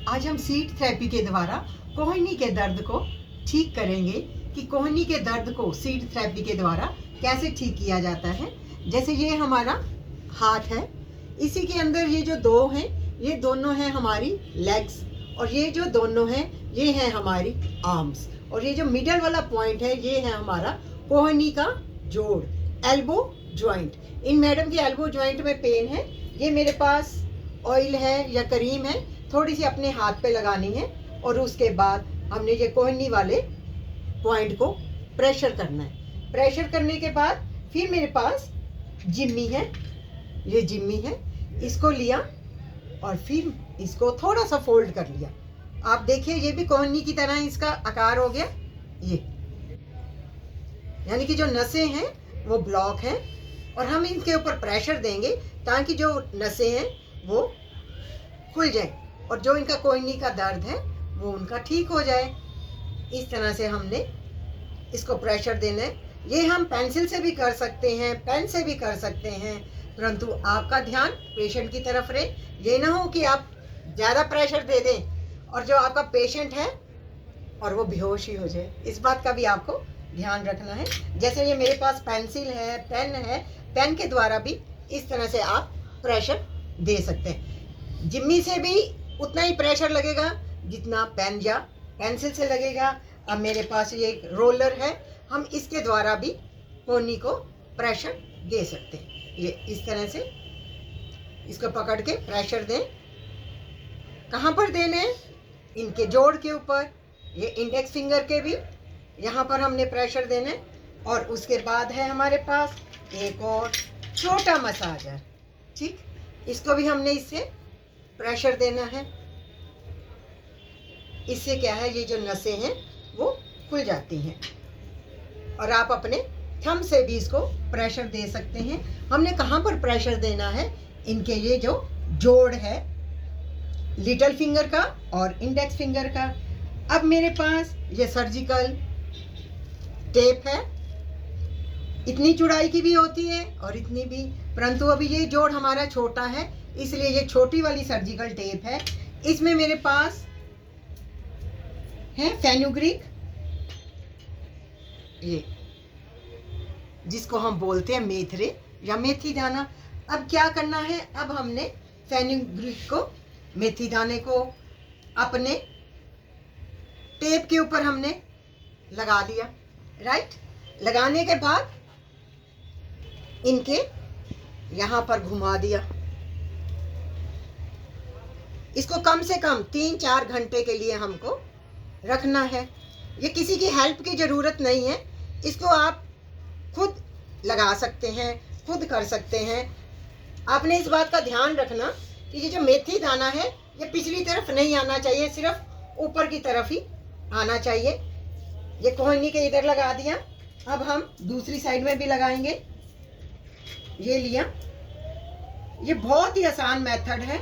आज हम seat therapy के द्वारा कोहनी के दर्द को ठीक करेंगे कि कोहनी के दर्द को सीट थेरेपी के द्वारा कैसे ठीक किया जाता है। जैसे ये हमारा हाथ है, इसी के अंदर ये जो दो हैं ये दोनों हैं हमारी लेग्स, और ये जो दोनों हैं ये हैं हमारी आर्म्स, और ये जो मिडल वाला पॉइंट है ये है हमारा कोहनी का जोड़, एल्बो जॉइंट। इन मैडम की एल्बो जॉइंट में पेन है, ये मेरे पास ऑयल है या क्रीम है, थोड़ी सी अपने हाथ पे लगानी है और उसके बाद हमने ये कोहनी वाले पॉइंट को प्रेशर करना है। प्रेशर करने के बाद फिर मेरे पास जिम्मी है, ये जिम्मी है, इसको लिया और फिर इसको थोड़ा सा फोल्ड कर लिया। आप देखिए ये भी कोहनी की तरह इसका आकार हो गया, ये यानी कि जो नसें हैं वो ब्लॉक हैं और हम इनके ऊपर प्रेशर देंगे ताकि जो नसें हैं वो खुल जाए और जो इनका कोहनी का दर्द है वो उनका ठीक हो जाए। इस तरह से हमने इसको प्रेशर देना है। ये हम पेंसिल से भी कर सकते हैं, पेन से भी कर सकते हैं, परंतु आपका ध्यान पेशेंट की तरफ रहे। ये ना हो कि आप ज़्यादा प्रेशर दे दें और जो आपका पेशेंट है और वो बेहोश ही हो जाए, इस बात का भी आपको ध्यान रखना है। जैसे ये मेरे पास पेंसिल है, पेन है, पेन के द्वारा भी इस तरह से आप प्रेशर दे सकते हैं। जिम्मी से भी उतना ही प्रेशर लगेगा जितना पेन या पेंसिल से लगेगा। अब मेरे पास ये एक रोलर है, हम इसके द्वारा भी कोहनी को प्रेशर दे सकते हैं। ये इस तरह से इसको पकड़ के प्रेशर दें। कहाँ पर देने? इनके जोड़ के ऊपर, ये इंडेक्स फिंगर के भी यहाँ पर हमने प्रेशर देना है। और उसके बाद है हमारे पास एक और छोटा मसाजर, ठीक, इसको भी हमने इससे प्रेशर देना है। इससे क्या है, ये जो नसें हैं वो खुल जाती हैं और आप अपने थंब से भी इसको प्रेशर दे सकते हैं। हमने कहाँ पर प्रेशर देना है? इनके ये जो जोड़ है लिटिल फिंगर का और इंडेक्स फिंगर का। अब मेरे पास ये सर्जिकल टेप है, इतनी चौड़ाई की भी होती है और इतनी भी, परंतु अभी ये जोड़ हमारा छोटा है इसलिए ये छोटी वाली सर्जिकल टेप है। इसमें मेरे पास है फेनुग्रीक, ये जिसको हम बोलते हैं मेथरे या मेथी दाना। अब क्या करना है, अब हमने फेनुग्रीक को, मेथी दाने को अपने टेप के ऊपर हमने लगा दिया, राइट। लगाने के बाद इनके यहाँ पर घुमा दिया। इसको कम से कम 3-4 घंटे के लिए हमको रखना है। ये किसी की हेल्प की ज़रूरत नहीं है, इसको आप खुद लगा सकते हैं, खुद कर सकते हैं। आपने इस बात का ध्यान रखना कि ये जो मेथी दाना है ये पिछली तरफ नहीं आना चाहिए, सिर्फ ऊपर की तरफ ही आना चाहिए। ये कोहनी के इधर लगा दिया। अब हम दूसरी साइड में भी लगाएंगे। ये लिया, ये बहुत ही आसान मेथड है।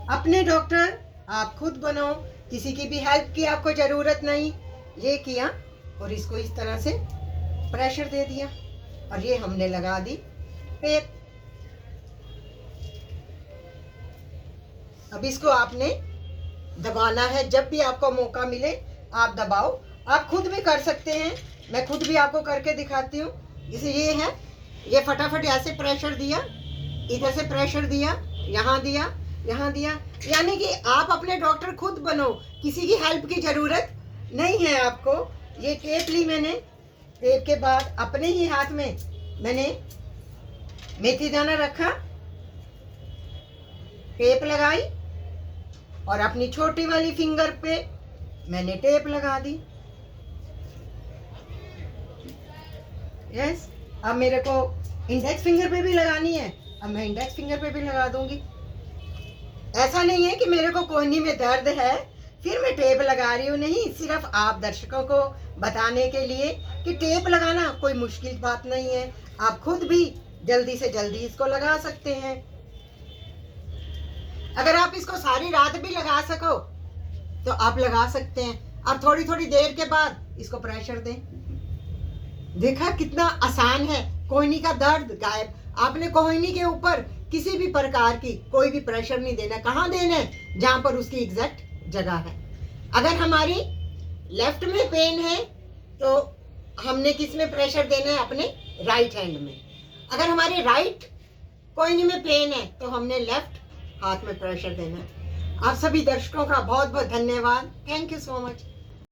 अपने डॉक्टर आप खुद बनो, किसी की भी हेल्प की आपको ज़रूरत नहीं। ये किया और इसको इस तरह से प्रेशर दे दिया और ये हमने लगा दी टेप। अब इसको आपने दबाना है, जब भी आपको मौका मिले आप दबाओ। आप खुद भी कर सकते हैं, मैं खुद भी आपको करके दिखाती हूँ। जैसे ये है, ये फटाफट ऐसे प्रेशर दिया, इधर से प्रेशर दिया, यहाँ दिया, यहाँ दिया, यानी कि आप अपने डॉक्टर खुद बनो, किसी की हेल्प की ज़रूरत नहीं है आपको। ये टेप ली मैंने, टेप के बाद अपने ही हाथ में मैंने मेथी दाना रखा, टेप लगाई और अपनी छोटी वाली फिंगर पे मैंने टेप लगा दी। यस, अब मेरे को इंडेक्स फिंगर पे भी लगानी है, अब मैं इंडेक्स फिंगर पे भी लगा दूंगी। ऐसा नहीं है कि मेरे को कोहनी में दर्द है फिर मैं टेप लगा रही हूँ, नहीं, सिर्फ आप दर्शकों को बताने के लिए कि टेप लगाना कोई मुश्किल बात नहीं है। आप खुद भी जल्दी से जल्दी इसको लगा सकते हैं। अगर आप इसको सारी रात भी लगा सको तो आप लगा सकते हैं और थोड़ी थोड़ी देर के बाद इसको प्रेशर दें। देखा कितना आसान है, कोहनी का दर्द गायब। आपने कोहनी के ऊपर किसी भी प्रकार की कोई भी प्रेशर नहीं देना। कहाँ देना है? जहाँ पर उसकी एग्जैक्ट जगह है। अगर हमारी लेफ्ट में पेन है तो हमने किस में प्रेशर देना है? अपने राइट हैंड में। अगर हमारे राइट कोहनी में पेन है तो हमने लेफ्ट हाथ में प्रेशर देना है। आप सभी दर्शकों का बहुत बहुत धन्यवाद। Thank you so much.